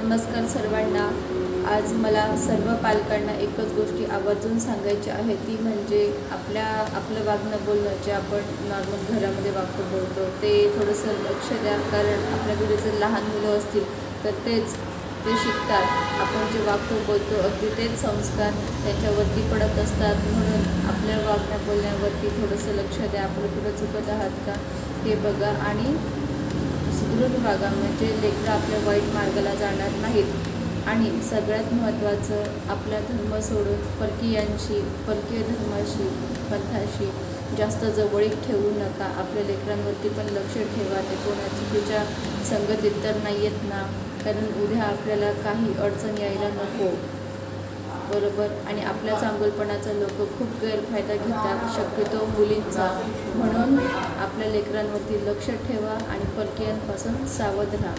नमस्कार सर्वांना. आज मला सर्व पालकांना एकच गोष्टी आवर्जून सांगायची आहे, ती म्हणजे आपलं वागणं बोलणं जे आपण नॉर्मल घरामध्ये वागतो बोलतो ते थोडंसं लक्ष द्या. कारण आपल्या घरी जर लहान मुलं असतील तर ते शिकतात. आपण जे वागतो बोलतो अगदी तेच संस्कार त्यांच्यावरती पडत असतात. म्हणून आपल्या वागण्या बोलण्यावरती थोडंसं लक्ष द्या. आपलं कुठं चुकत आहात का हे बघा आणि सुदृढ वागा, म्हणजे लेकरं आपल्या वाईट मार्गाला जाणार नाहीत. आणि सगळ्यात महत्त्वाचं, आपला धर्म सोडून परकीय धर्माशी पंथाशी जास्त जवळीक ठेवू नका. आपल्या लेकरांवरती पण लक्ष ठेवा. ते कोणा चुकीच्या संगतीत तर नाही आहेत ना, कारण उद्या आपल्याला काही अडचण यायला नको, बरोबर. आणि आपल्या चांगुलपणाचा लोक खूप गैरफायदा घेतात, शक्यतो मुलींचा. म्हणून आपल्या लेकरांवरती लक्ष ठेवा आणि परकीयांपासून सावध राहा.